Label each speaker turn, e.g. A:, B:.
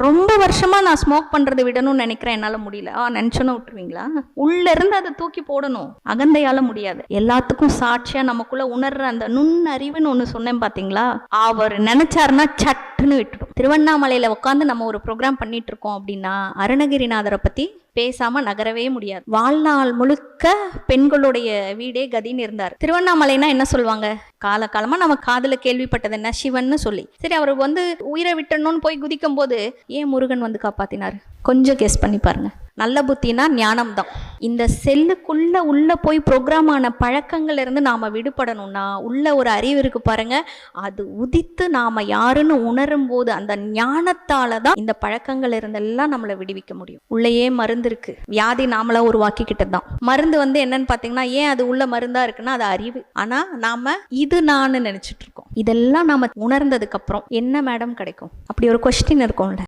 A: ரொம்ப வருஷமா நான் ஸ்மோக் பண்றதை விடணும்னு நினைக்கிறேன், என்னால முடியல. நினைச்சோன்னு விட்டுருவீங்களா? உள்ள இருந்து அதை தூக்கி போடணும். அகந்தையால முடியாது. எல்லாத்துக்கும் சாட்சியா நமக்குள்ள உணர்ற அந்த நுண்ணறிவுன்னு ஒண்ணு சொன்னேன் பாத்தீங்களா, அவர் நினைச்சாருன்னா சட்டுன்னு விட்டுடும். திருவண்ணாமலையில உட்காந்து நம்ம ஒரு ப்ரோக்ராம் பண்ணிட்டு இருக்கோம் அப்படின்னா அருணகிரிநாதரை பத்தி பேசாம நகரவே முடியாது. வாழ்நாள் முழுக்க பெண்களுடைய வீடே கதின்னு இருந்தார். திருவண்ணாமலைனா என்ன சொல்லுவாங்க? காலகாலமா நம்ம காதுல கேள்விப்பட்டது என்ன? சிவன்னு சொல்லி. சரி, அவர் உயிரை விட்டணும்னு போய் குதிக்கும் போது ஏன் முருகன் காப்பாத்தினாரு? கொஞ்சம் கெஸ் பண்ணி பாருங்க. நல்ல புத்தினா ஞானம் தான். இந்த செல்லுக்குள்ள உள்ள போய் ப்ரோக்ராம் ஆன பழக்கங்கள்ல இருந்து நாம விடுபடணும்னா உள்ள ஒரு அறிவு இருக்கு பாருங்க, அது உதித்து நாம யாருன்னு உணரும் போது அந்த ஞானத்தால தான் இந்த பழக்கங்கள் இருந்தெல்லாம் நம்மளை விடுவிக்க முடியும். உள்ளேயே மருந்து இருக்கு. வியாதி நாமளா உருவாக்கிக்கிட்டது தான். மருந்து என்னன்னு பாத்தீங்கன்னா, ஏன் அது உள்ள மருந்தா இருக்குன்னா அது அறிவு. ஆனா நாம இது நான் நினைச்சிட்டு இருக்கோம். இதெல்லாம் நாம உணர்ந்ததுக்கு அப்புறம் என்ன மேடம் கிடைக்கும்? அப்படி ஒரு கொஸ்டின் இருக்கும்ல.